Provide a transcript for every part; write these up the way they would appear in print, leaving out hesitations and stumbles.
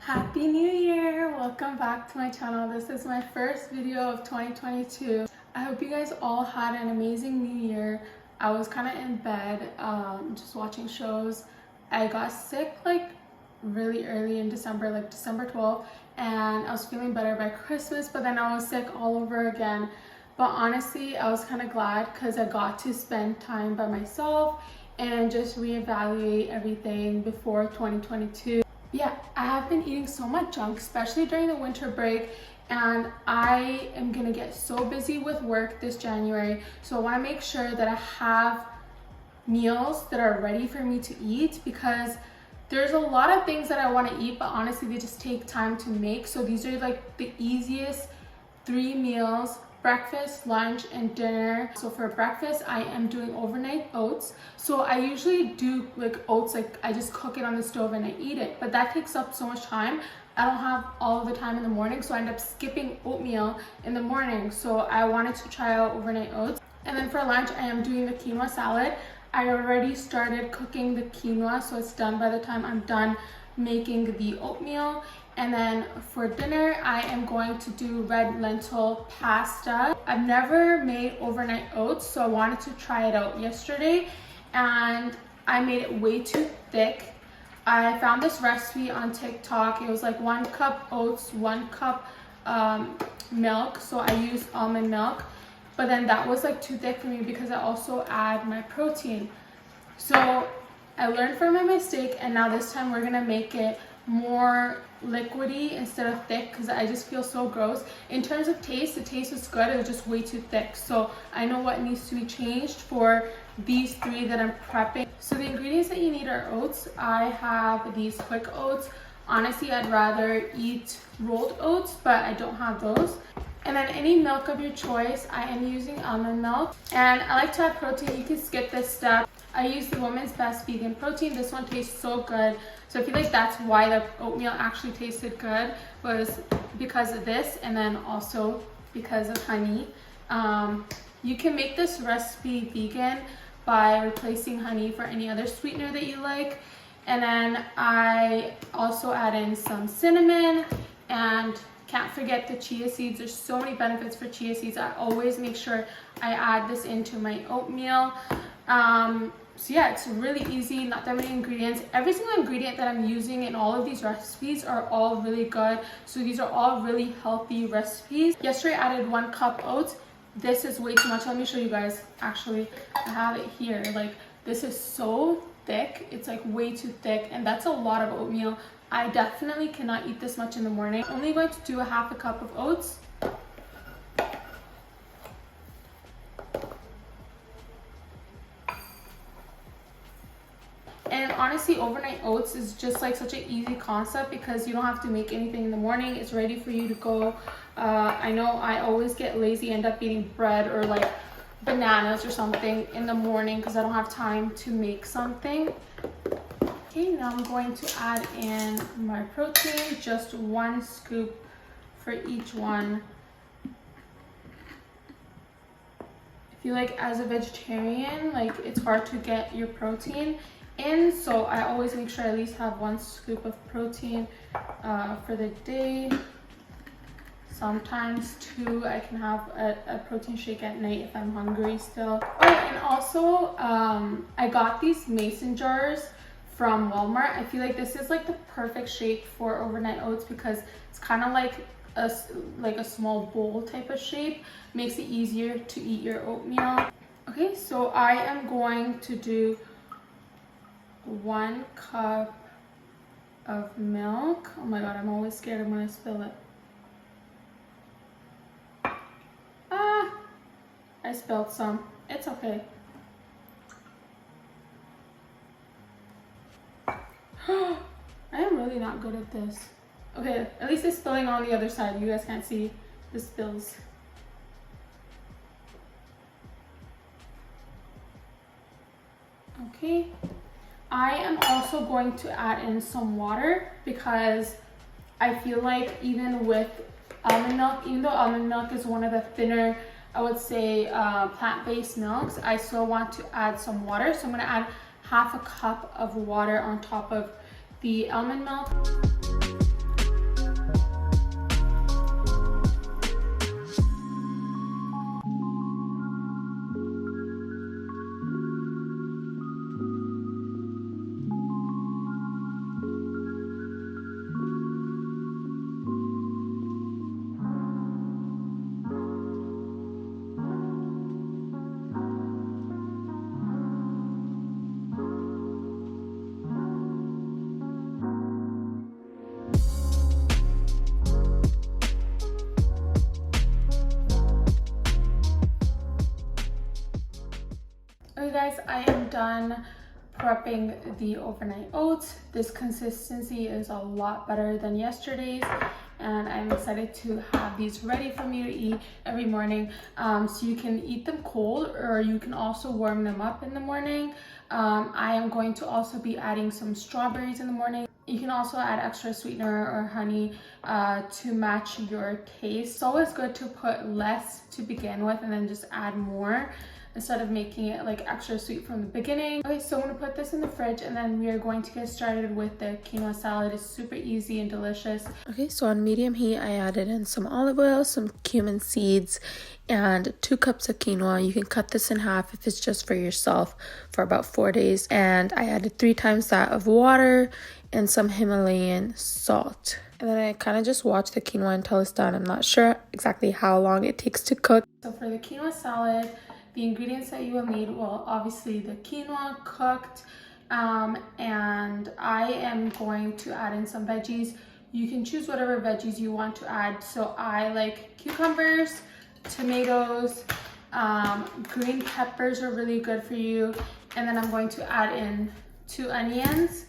Happy New Year! Welcome back to my channel. This is my first video of 2022. I hope you guys all had an amazing New Year. I was kind of in bed, just watching shows. I got sick like really early in December, like December 12th, and I was feeling better by Christmas, but then I was sick all over again. But honestly, I was kind of glad because I got to spend time by myself and just reevaluate everything before 2022. Yeah, I have been eating so much junk, especially during the winter break, and I am gonna get so busy with work this January. So I want to make sure that I have meals that are ready for me to eat, because there's a lot of things that I want to eat, but honestly they just take time to make. So these are like the easiest 3 meals: breakfast, lunch, and dinner. So for breakfast, I am doing overnight oats. So I usually do like oats, like I just cook it on the stove and I eat it, but that takes up so much time. I don't have all of the time in the morning, so I end up skipping oatmeal in the morning. So I wanted to try out overnight oats. And then for lunch, I am doing the quinoa salad. I already started cooking the quinoa, so it's done by the time I'm done making the oatmeal. And then for dinner, I am going to do red lentil pasta. I've never made overnight oats, so I wanted to try it out yesterday, and I made it way too thick. I found this recipe on TikTok. It was like 1 cup oats, 1 cup milk. So I used almond milk, but then that was like too thick for me because I also add my protein. So I learned from my mistake, and now this time we're gonna make it more liquidy instead of thick, because I just feel so gross. In terms of taste, the taste was good, it was just way too thick. So I know what needs to be changed for these 3 that I'm prepping. So the ingredients that you need are oats. I have these quick oats. Honestly, I'd rather eat rolled oats, but I don't have those. And then any milk of your choice. I am using almond milk, and I like to add protein. You can skip this step. I use the Woman's Best Vegan Protein. This one tastes so good. So I feel like that's why the oatmeal actually tasted good, was because of this, and then also because of honey. You can make this recipe vegan by replacing honey for any other sweetener that you like. And then I also add in some cinnamon, and can't forget the chia seeds. There's so many benefits for chia seeds. I always make sure I add this into my oatmeal. So yeah, it's really easy, not that many ingredients. Every single ingredient that I'm using in all of these recipes are all really good. So these are all really healthy recipes. Yesterday I added 1 cup oats. This is way too much. Let me show you guys. Actually, I have it here. Like, this is so thick. It's like way too thick, and that's a lot of oatmeal. I definitely cannot eat this much in the morning. I'm only going to do a 1/2 cup of oats. And honestly, overnight oats is just like such an easy concept because you don't have to make anything in the morning. It's ready for you to go. I know I always get lazy, end up eating bread or like bananas or something in the morning because I don't have time to make something. Okay, now I'm going to add in my protein, just 1 scoop for each one. I feel like as a vegetarian, like it's hard to get your protein in, so I always make sure I at least have 1 scoop of protein for the day. Sometimes 2. I can have a protein shake at night if I'm hungry still. Oh, and also I got these mason jars from Walmart. I feel like this is like the perfect shape for overnight oats because it's kind of like a small bowl type of shape. Makes it easier to eat your oatmeal. Okay, so I am going to do 1 cup of milk. Oh my god, I'm always scared I'm gonna spill it. I spilled some. It's okay. I am really not good at this. Okay, at least it's spilling on the other side. You guys can't see the spills. Okay. I am also going to add in some water because I feel like even with almond milk, even though almond milk is one of the thinner, I would say, plant-based milks, I still want to add some water. So I'm going to add 1/2 cup of water on top of the almond milk. guys, I am done prepping the overnight oats. This consistency is a lot better than yesterday's, and I'm excited to have these ready for me to eat every morning. So you can eat them cold, or you can also warm them up in the morning. I am going to also be adding some strawberries in the morning. You can also add extra sweetener or honey to match your taste. It's always good to put less to begin with and then just add more, instead of making it like extra sweet from the beginning. Okay, so I'm gonna put this in the fridge, and then we are going to get started with the quinoa salad. It's super easy and delicious. Okay, so on medium heat, I added in some olive oil, some cumin seeds, and 2 cups of quinoa. You can cut this in half if it's just for yourself for about 4 days. And I added 3 times that of water and some Himalayan salt. And then I kind of just watch the quinoa until it's done. I'm not sure exactly how long it takes to cook. So for the quinoa salad, the ingredients that you will need, well, obviously the quinoa cooked, and I am going to add in some veggies. You can choose whatever veggies you want to add. So I like cucumbers, tomatoes, green peppers are really good for you. And then I'm going to add in 2 onions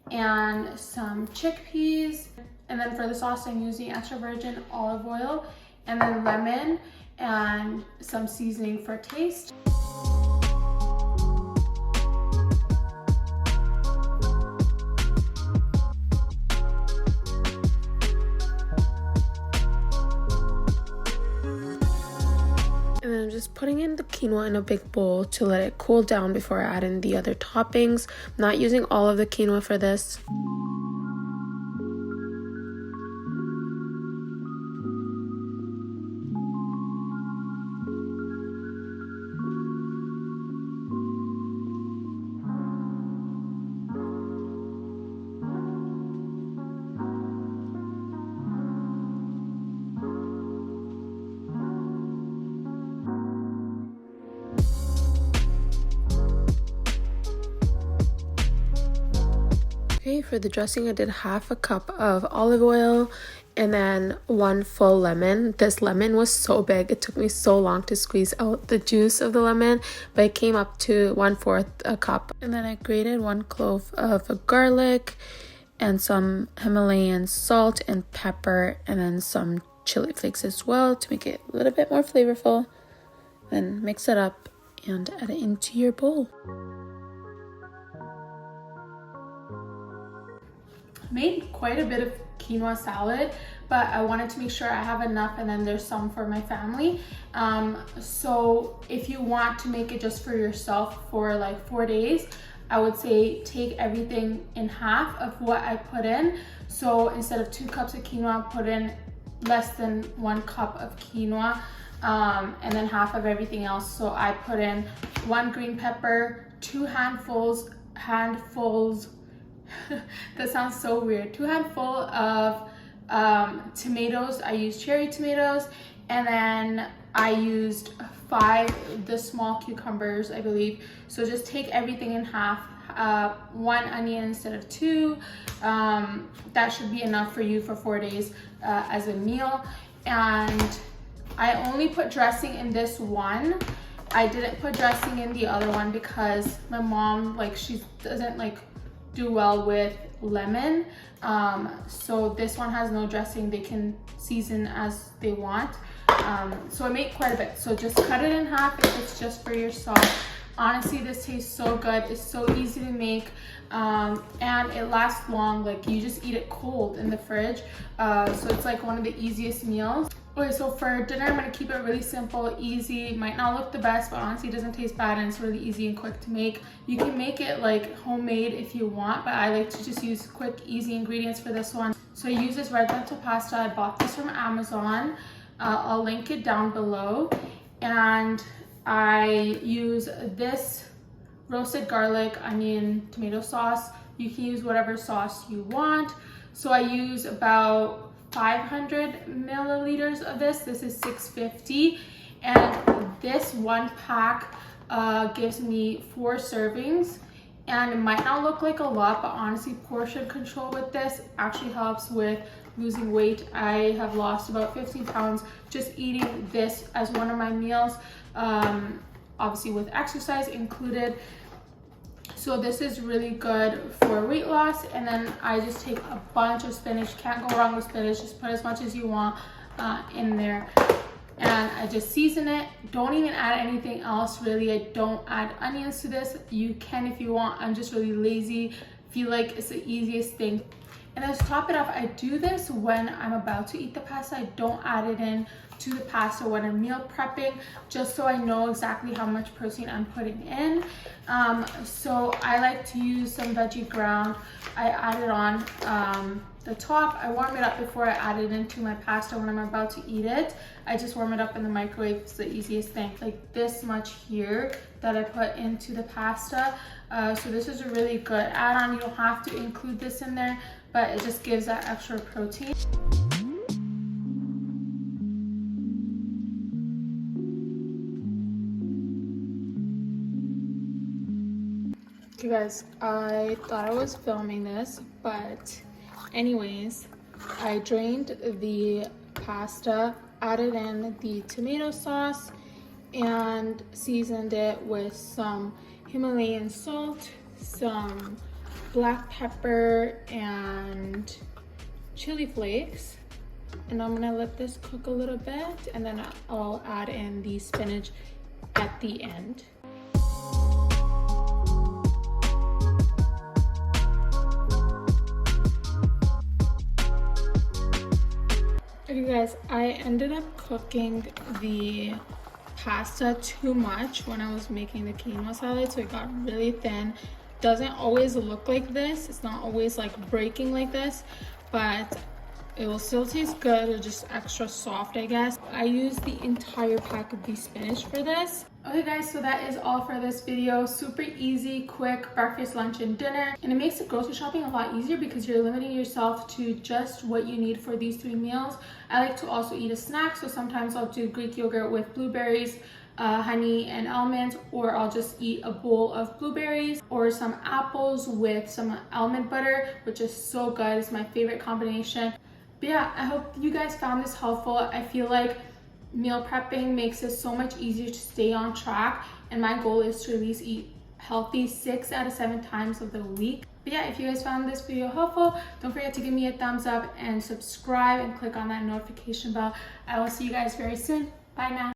and some chickpeas. And then for the sauce, I'm using extra virgin olive oil, and then lemon and some seasoning for taste. And then I'm just putting in the quinoa in a big bowl to let it cool down before I add in the other toppings. I'm not using all of the quinoa for this. Okay, for the dressing, I did half a cup of olive oil and then 1 full lemon. This lemon was so big, it took me so long to squeeze out the juice of the lemon, but it came up to 1/4 a cup. And then I grated 1 clove of garlic and some Himalayan salt and pepper, and then some chili flakes as well to make it a little bit more flavorful. Then mix it up and add it into your bowl. Made quite a bit of quinoa salad, but I wanted to make sure I have enough, and then there's some for my family. So if you want to make it just for yourself for like 4 days, I would say take everything in half of what I put in. So instead of 2 cups of quinoa, put in less than 1 cup of quinoa, and then half of everything else. So I put in 1 green pepper, 2 handfuls that sounds so weird, 2 handfuls of tomatoes. I used cherry tomatoes, and then I used 5 the small cucumbers, I believe. So just take everything in half, 1 onion instead of 2. That should be enough for you for 4 days as a meal. And I only put dressing in this one. I didn't put dressing in the other one because my mom, like, she doesn't like do well with lemon, so this one has no dressing. They can season as they want. So I make quite a bit, so just cut it in half if it's just for yourself. Honestly, this tastes so good. It's so easy to make, and it lasts long. Like, you just eat it cold in the fridge, so it's like one of the easiest meals. Okay, so for dinner, I'm gonna keep it really simple, easy. Might not look the best, but honestly, it doesn't taste bad, and it's really easy and quick to make. You can make it like homemade if you want, but I like to just use quick, easy ingredients for this one. So I use this red lentil pasta. I bought this from Amazon. I'll link it down below. And I use this roasted garlic, onion, tomato sauce. You can use whatever sauce you want. So I use about 500 milliliters of this. This is 650, and this 1 pack gives me 4 servings. And it might not look like a lot, but honestly, portion control with this actually helps with losing weight. I have lost about 15 pounds just eating this as one of my meals. obviously with exercise included. So this is really good for weight loss. And then I just take a bunch of spinach. Can't go wrong with spinach. Just put as much as you want in there. And I just season it. Don't even add anything else really. I don't add onions to this. You can if you want. I'm just really lazy. Feel like it's the easiest thing. And then to top it off, I do this when I'm about to eat the pasta. I don't add it in to the pasta when I'm meal prepping, just so I know exactly how much protein I'm putting in. So I like to use some veggie ground. I add it on the top. I warm it up before I add it into my pasta when I'm about to eat it. I just warm it up in the microwave. It's the easiest thing. Like this much here that I put into the pasta. So this is a really good add-on. You don't have to include this in there, but it just gives that extra protein. You guys, I thought I was filming this, but anyways, I drained the pasta, added in the tomato sauce, and seasoned it with some Himalayan salt, some black pepper, and chili flakes. And I'm gonna let this cook a little bit, and then I'll add in the spinach at the end. Okay guys, I ended up cooking the pasta too much when I was making the quinoa salad, so it got really thin. Doesn't always look like this. It's not always like breaking like this, but it will still taste good. It's just extra soft, I guess. I used the entire pack of the spinach for this. Okay guys, so that is all for this video. Super easy, quick breakfast, lunch, and dinner. And it makes the grocery shopping a lot easier because you're limiting yourself to just what you need for these 3 meals. I like to also eat a snack, so sometimes I'll do Greek yogurt with blueberries, honey, and almonds, or I'll just eat a bowl of blueberries or some apples with some almond butter, which is so good. It's my favorite combination. But yeah, I hope you guys found this helpful. I feel like meal prepping makes it so much easier to stay on track, and my goal is to at least eat healthy 6 out of 7 times of the week. But yeah, if you guys found this video helpful, don't forget to give me a thumbs up and subscribe and click on that notification bell. I will see you guys very soon. Bye now.